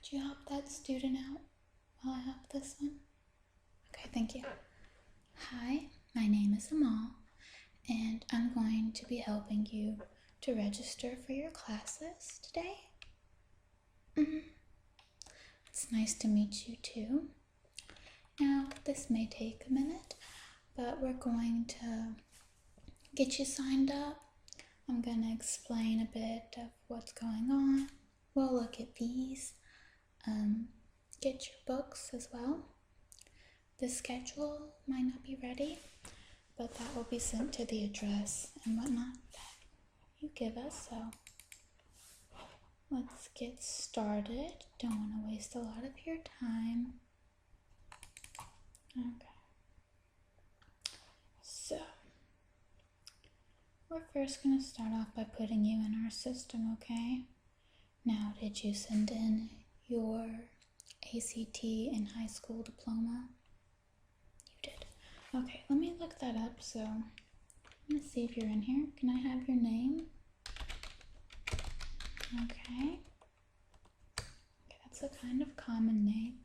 Could you help that student out while I help this one? Okay, thank you. Hi, my name is Amal, and I'm going to be helping you to register for your classes today. It's nice to meet you too. Now, this may take a minute, but we're going to get you signed up. I'm going to explain a bit of what's going on. We'll look at fees, get your books as well. The schedule might not be ready, but that will be sent to the address and whatnot that you give us. So let's get started. Don't want to waste a lot of your time. Okay. So we're first going to start off by putting you in our system, okay? Now, did you send in your ACT and high school diploma? You did. Okay, let me look that up. So I'm going to see if you're in here. Can I have your name? Okay. That's a kind of common name.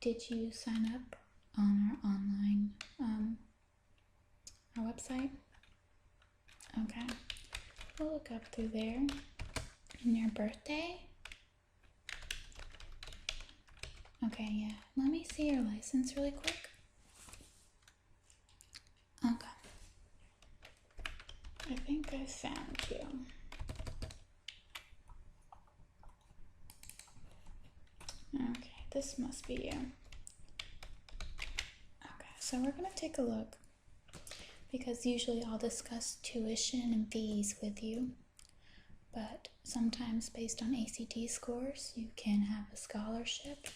Did you sign up on our online, our website? Okay. We'll look up through there. And your birthday? Okay, yeah. Let me see your license really quick. Okay. I think I found you. Okay, this must be you. Okay, so we're gonna take a look because usually I'll discuss tuition and fees with you, but sometimes based on ACT scores, you can have a scholarship.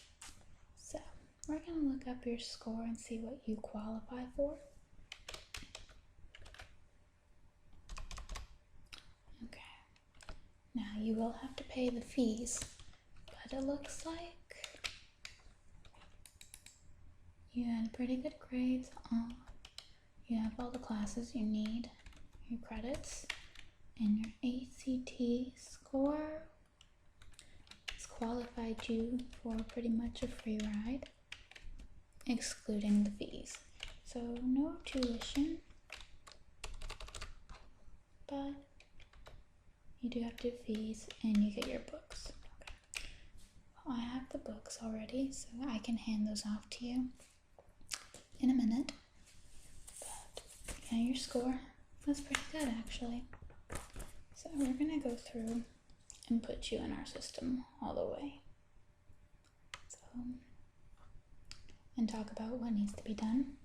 So we're gonna look up your score and see what you qualify for. Okay, now you will have to pay the fees, but it looks like you had pretty good grades. You have all the classes you need, your credits, and your ACT score has qualified you for pretty much a free ride, excluding the fees. So no tuition, but you do have to do fees and you get your books. Okay. Well, I have the books already, so I can hand those off to you in a minute. But yeah, your score was pretty good actually. So we're gonna go through and put you in our system all the way. So, and talk about what needs to be done.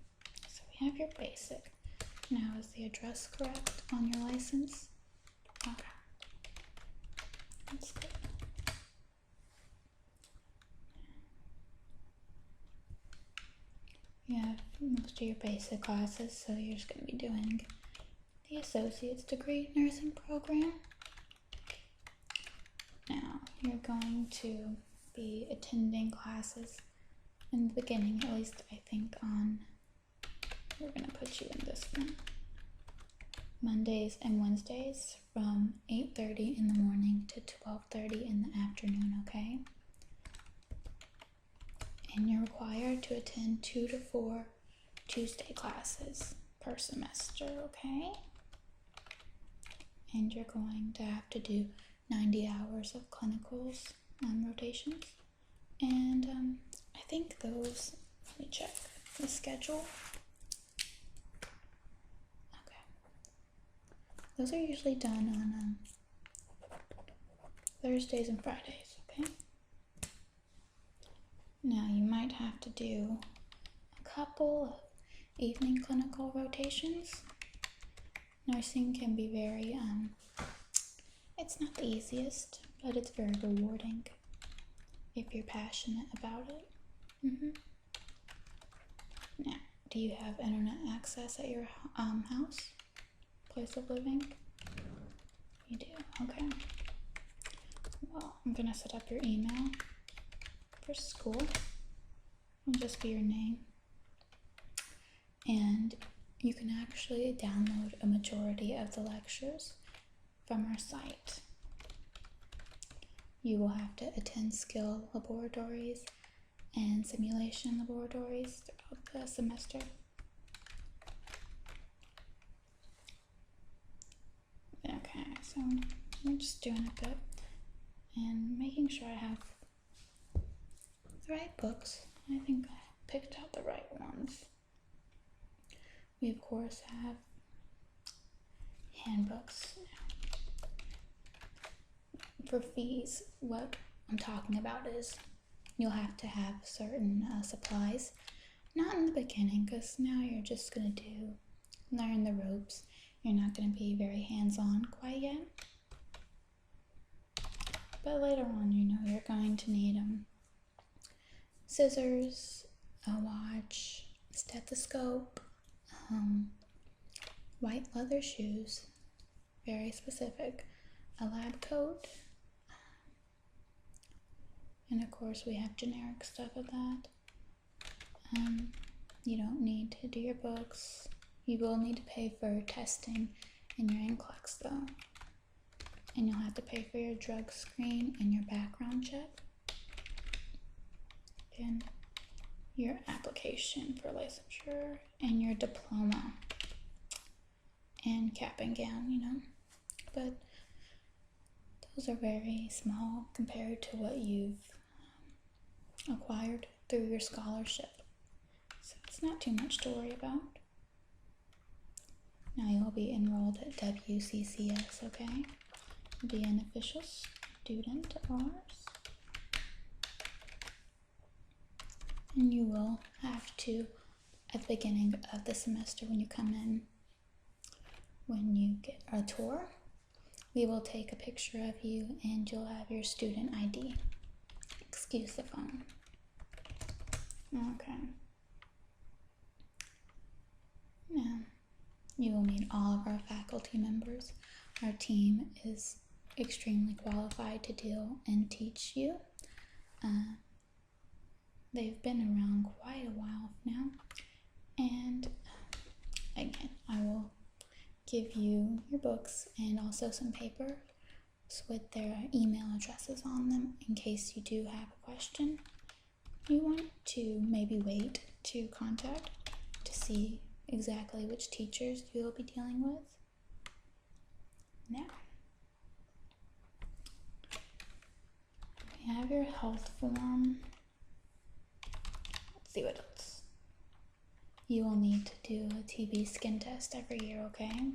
So we have your basic. Now, is the address correct on your license? Okay. That's good. You have most of your basic classes, so you're just going to be doing the associate's degree nursing program. Now, you're going to be attending classes in the beginning, at least I think we're going to put you in this one, Mondays and Wednesdays from 8:30 in the morning to 12:30 in the afternoon, okay? And you're required to attend 2 to 4 Tuesday classes per semester, okay? And you're going to have to do 90 hours of clinicals on rotations. And I think those, let me check the schedule. Okay. Those are usually done on Thursdays and Fridays, okay? Now you might have to do a couple of evening clinical rotations. Nursing can be very, it's not the easiest, but it's very rewarding if you're passionate about it. Now, do you have internet access at your house, place of living? You do, okay. Well, I'm gonna set up your email for school. It'll just be your name. And you can actually download a majority of the lectures from our site. you will have to attend skill laboratories and simulation laboratories throughout the semester. Okay, so I'm just doing a bit and making sure I have the right books. I think I picked out the right ones. We of course have handbooks. For fees, what I'm talking about is you'll have to have certain supplies. Not in the beginning, because now you're just going to learn the ropes. You're not going to be very hands-on quite yet. But later on, you're going to need scissors, a watch, stethoscope, white leather shoes, very specific, a lab coat, and of course we have generic stuff of that. You don't need to do your books. You will need to pay for testing in your NCLEX though. And you'll have to pay for your drug screen and your background check. And your application for licensure and your diploma and cap and gown, But those are very small compared to what you've acquired through your scholarship. So it's not too much to worry about. Now you'll be enrolled at WCCS, okay? You'll be an official student of ours. And you will have to, at the beginning of the semester when you come in, when you get a tour, we will take a picture of you and you'll have your student ID. Excuse the phone. Okay. Now, you will meet all of our faculty members. Our team is extremely qualified to deal and teach you. They've been around quite a while now. And again, I will give you your books and also some papers with their email addresses on them in case you do have a question. You want to maybe wait to contact to see exactly which teachers you will be dealing with. Now, we have your health form. Let's see what else. You will need to do a TB skin test every year, okay?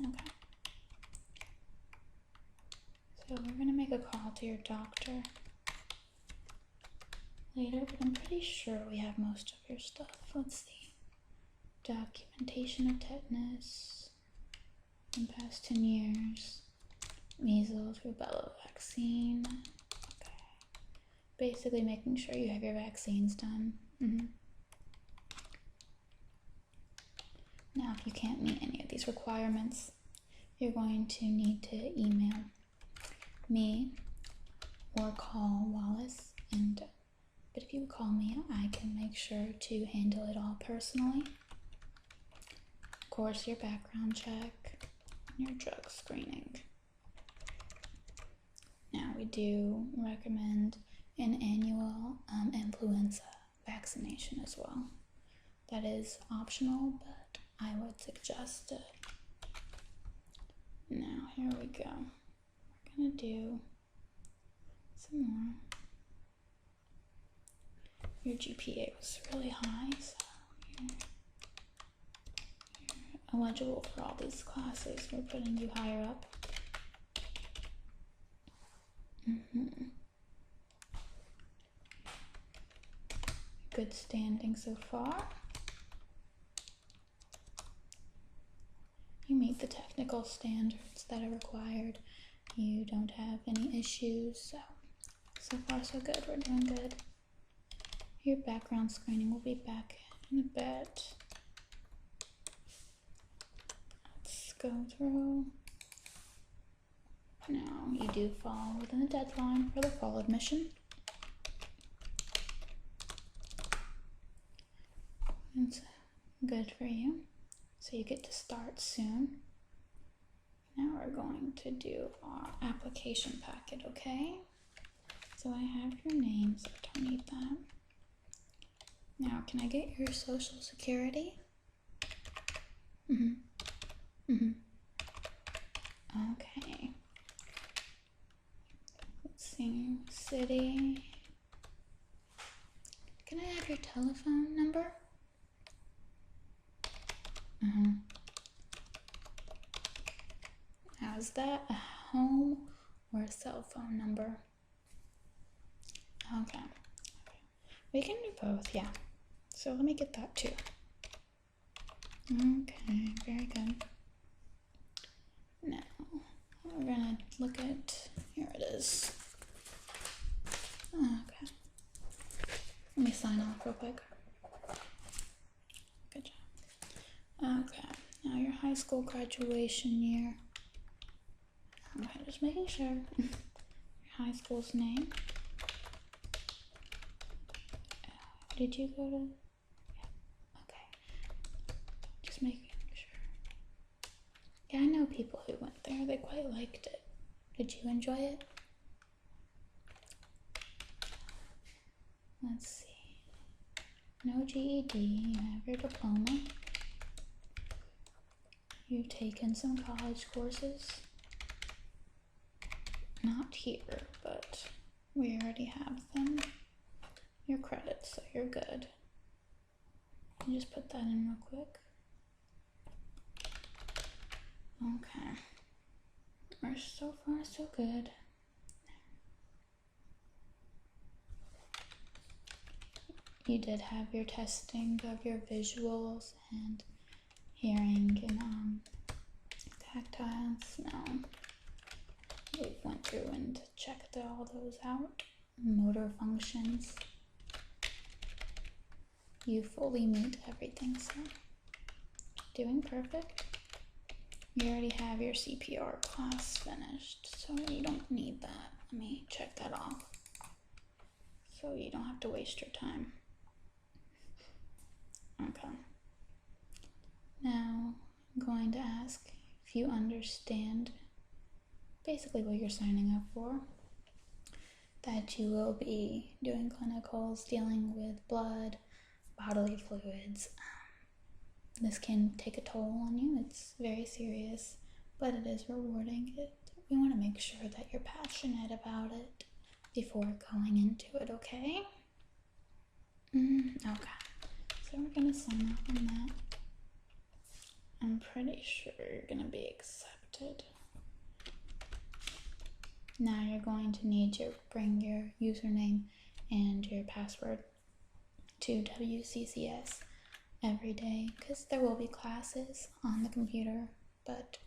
Okay. So we're gonna make a call to your doctor later, but I'm pretty sure we have most of your stuff. Let's see. Documentation of tetanus in the past 10 years. Measles, rubella vaccine. Okay. Basically making sure you have your vaccines done. Now, if you can't meet any of these requirements, you're going to need to email me or call Wallace. But if you call me, I can make sure to handle it all personally. Of course, your background check, and your drug screening. Now, we do recommend an annual influenza vaccination as well. That is optional, but I would suggest it. Now, here we go. We're gonna do some more. Your GPA was really high, so you're eligible for all these classes. We're putting you higher up. Good standing so far. You meet the technical standards that are required. You don't have any issues, so far so good. We're doing good. Your background screening will be back in a bit. Let's go through. Now, you do fall within the deadline for the fall admission. It's good for you. So you get to start soon. Now we're going to do our application packet, okay? So I have your name, so I don't need that. Now, can I get your social security? Okay. Let's see, city. Can I have your telephone number? Now, is that a home or a cell phone number? Okay. We can do both, yeah. So let me get that too. Okay, very good. Now, we're gonna look at, here it is. Okay. Let me sign off real quick. Good job. Okay, now your high school graduation year. Okay, just making sure. Your high school's name. Did you go to? Yeah. Okay. Just making sure. Yeah, I know people who went there. They quite liked it. Did you enjoy it? Let's see. No GED, you have your diploma. You've taken some college courses. Not here, but we already have them. Your credits, so you're good. You just put that in real quick. Okay. We're so far so good. You did have your testing of your visuals and hearing and tactile smell. We went through and checked all those out. Motor functions. You fully meet everything, so doing perfect. You already have your CPR class finished, so you don't need that. Let me check that off so you don't have to waste your time. Okay. Now, I'm going to ask if you understand basically what you're signing up for. That you will be doing clinicals, dealing with blood, bodily fluids. This can take a toll on you. It's very serious, but it is rewarding. We want to make sure that you're passionate about it before going into it, okay? Okay. So we're going to sign off on that. I'm pretty sure you're going to be accepted. Now you're going to need to bring your username and your password to WCCS every day, because there will be classes on the computer, but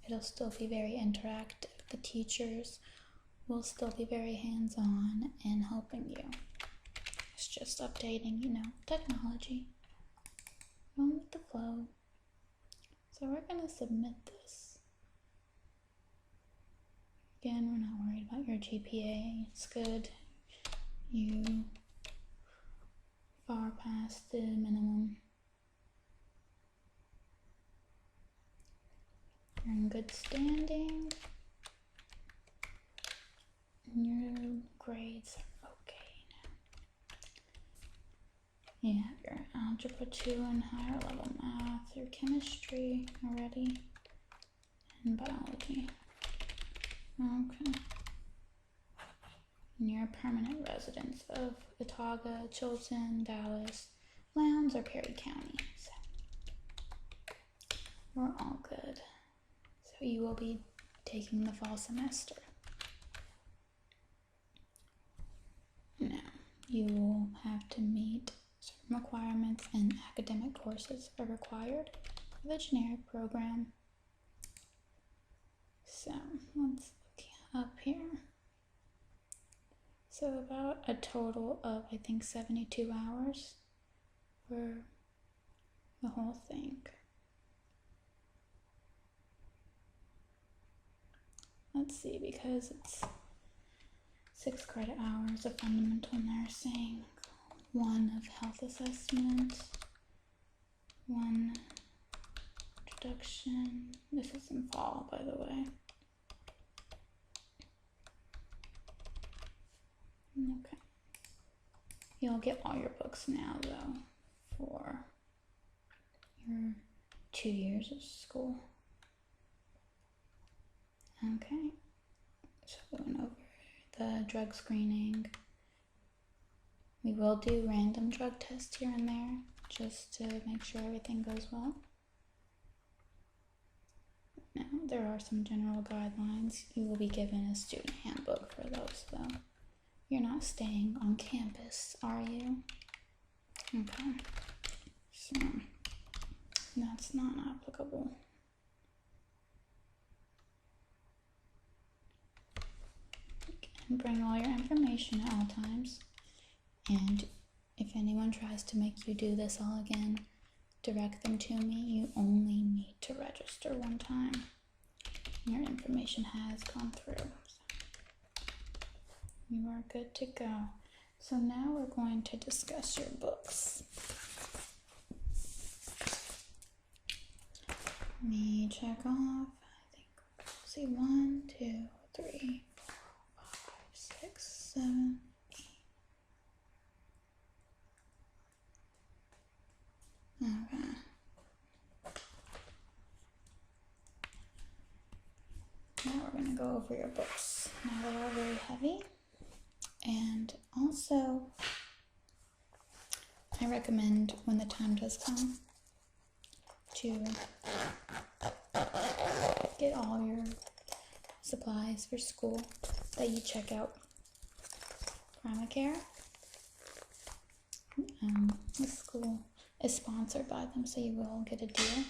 it'll still be very interactive. The teachers will still be very hands-on and helping you. It's just updating, technology. Going with the flow. So we're going to submit this. Again, we're not worried about your GPA. It's good. You far past the minimum. You're in good standing. And your grades are okay now. You have your Algebra 2 and higher level math, your chemistry already, and biology. Okay. And you're a permanent resident of Watauga, Chilton, Dallas, Lowndes, or Perry County. So we're all good. So you will be taking the fall semester. Now, you will have to meet certain requirements, and academic courses are required for the generic program. So let's look up here. So about a total of, I think, 72 hours for the whole thing. Let's see, because it's 6 credit hours of fundamental nursing, 1 of health assessment, 1 introduction. This is in fall, by the way. Okay. You'll get all your books now, though, for your 2 years of school. Okay. So going over the drug screening. We will do random drug tests here and there, just to make sure everything goes well. Now, there are some general guidelines. You will be given a student handbook for those, though. You're not staying on campus, are you? Okay. So, that's not applicable. And bring all your information at all times. And if anyone tries to make you do this all again, direct them to me. You only need to register one time. Your information has gone through. So you are good to go. So now we're going to discuss your books. Let me check off. I think, let's see, 1, 2, 3, 4, 5, 6, 7, 8. Okay. Now we're going to go over your books. Now they are very heavy, and also I recommend when the time does come to get all your supplies for school that you check out Primacare. This school is sponsored by them, so you will get a deal.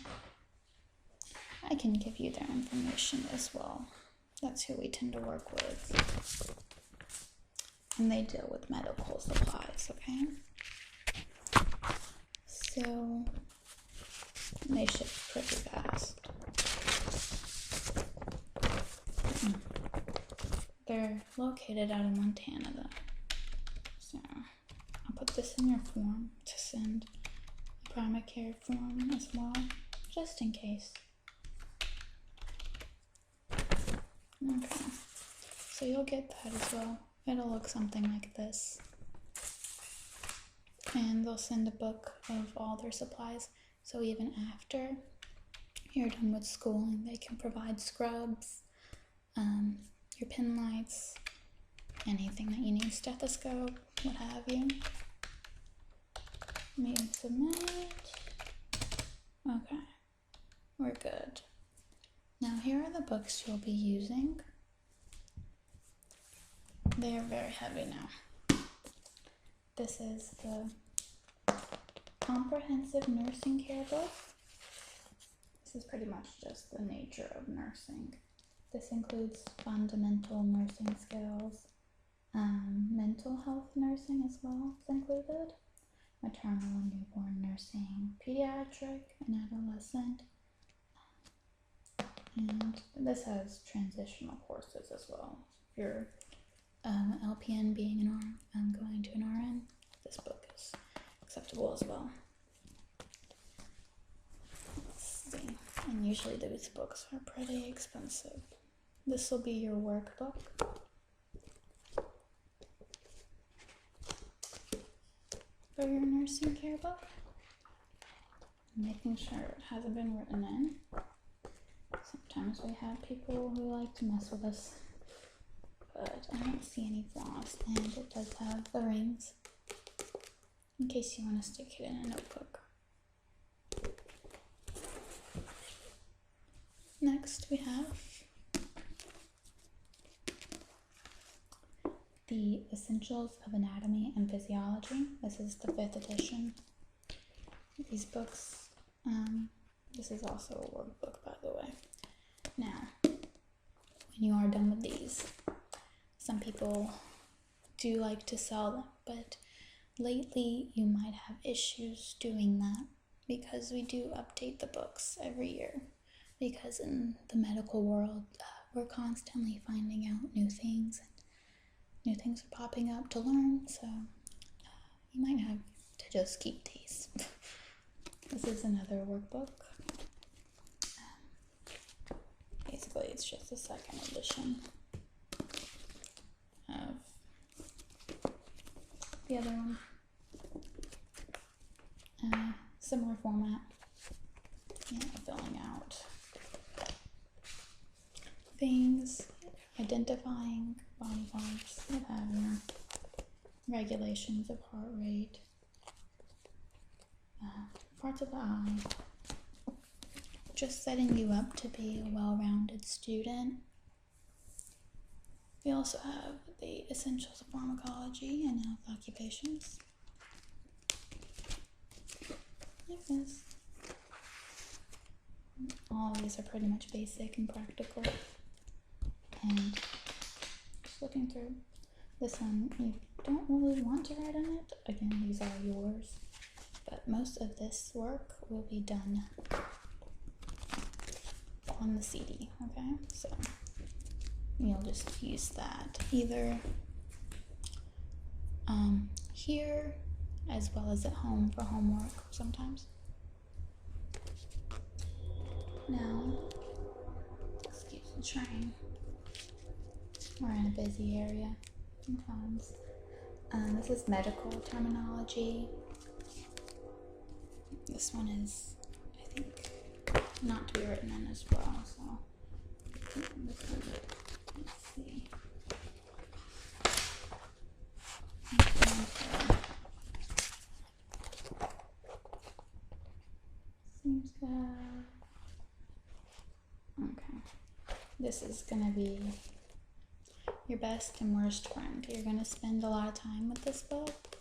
I can give you their information as well. That's who we tend to work with. And they deal with medical supplies, okay? So, they ship pretty fast. They're located out in Montana, though. So, I'll put this in your form to send a Primacare form as well, just in case. Okay, so you'll get that as well. It'll look something like this. And they'll send a book of all their supplies, so even after you're done with schooling, they can provide scrubs, your pen lights, anything that you need, stethoscope, what have you. Let me submit. Okay, we're good. Now here are the books you'll be using. They are very heavy now. This is the Comprehensive Nursing Care book. This is pretty much just the nature of nursing. This includes fundamental nursing skills, mental health nursing as well is included, maternal and newborn nursing, pediatric and adolescent, and this has transitional courses as well. If you're LPN being going to an RN, this book is acceptable as well. Let's see. And usually these books are pretty expensive. This will be your workbook. For your nursing care book. Making sure it hasn't been written in. Sometimes we have people who like to mess with us, but I don't see any flaws, and it does have the rings in case you want to stick it in a notebook. Next we have the Essentials of Anatomy and Physiology. This is the 5th edition. These books, this is also a workbook, by the way. Now, when you are done with these, some people do like to sell them, but lately you might have issues doing that because we do update the books every year. Because in the medical world, we're constantly finding out new things, and new things are popping up to learn, so you might have to just keep these. This is another workbook. Basically, it's just the 2nd edition of the other one. Similar format. Filling out things, identifying body parts, what have you, regulations of heart rate, parts of the eye, just setting you up to be a well-rounded student. We also have the essentials of pharmacology and health occupations. Like this. All of these are pretty much basic and practical. And just looking through this one, you don't really want to write on it. Again, these are yours. But most of this work will be done on the CD, okay? So you'll just use that either here as well as at home for homework sometimes. Now, excuse the train. We're in a busy area sometimes. This is medical terminology. This one is, I think, not to be written in as well, so this one, let's see. Seems to have, okay. This is gonna be your best and worst friend. You're gonna spend a lot of time with this book,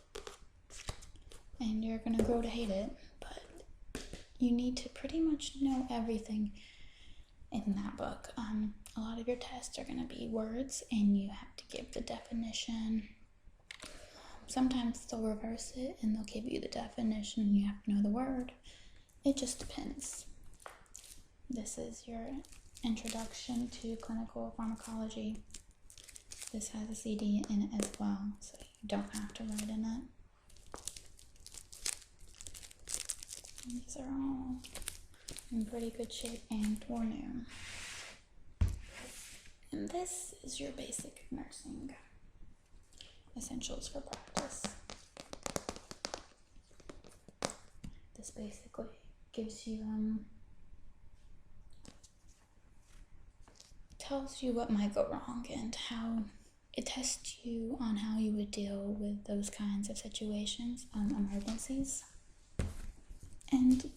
and you're gonna grow to hate it, but you need to pretty much know everything in that book. A lot of your tests are gonna be words, and you have to give the definition. Sometimes they'll reverse it, and they'll give you the definition, and you have to know the word. It just depends. This is your introduction to clinical pharmacology. This has a CD in it as well, so you don't have to write in it. And these are all in pretty good shape and or new. And this is your basic nursing essentials for practice. This basically gives you tells you what might go wrong and how it tests you on how you would deal with those kinds of situations, emergencies. And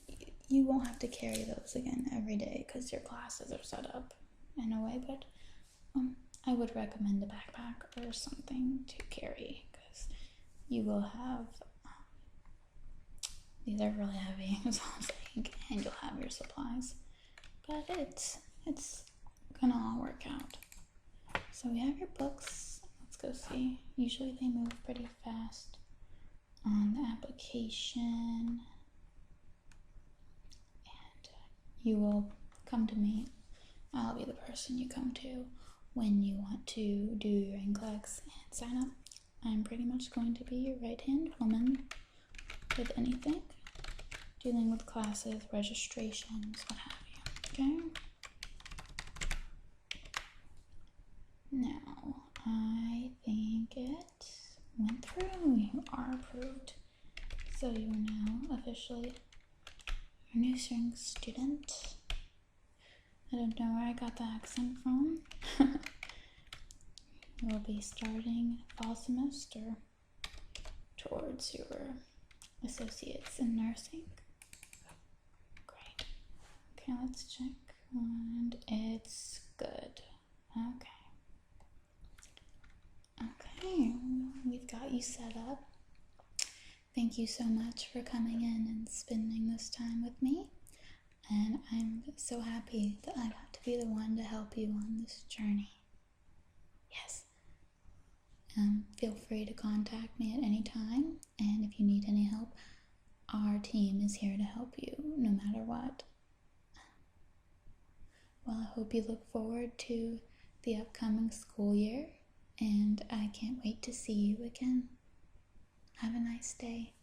you won't have to carry those again every day because your classes are set up in a way, but I would recommend a backpack or something to carry because you will have, these are really heavy, is all I'm saying, and you'll have your supplies. But it's gonna all work out. So we have your books. Let's go see. Usually they move pretty fast on the application. And you will come to me. I'll be the person you come to when you want to do your NCLEX and sign up. I'm pretty much going to be your right-hand woman with anything, dealing with classes, registrations, what have you, okay? Now, I think it went through. You are approved. So you are now officially a nursing student. I don't know where I got the accent from. You'll be starting fall semester towards your associates in nursing. Great. Okay, let's check. And it's good. Okay. Okay, we've got you set up. Thank you so much for coming in and spending this time with me. And I'm so happy that I got to be the one to help you on this journey. Yes. Feel free to contact me at any time. And if you need any help, our team is here to help you no matter what. Well, I hope you look forward to the upcoming school year. And I can't wait to see you again. Have a nice day.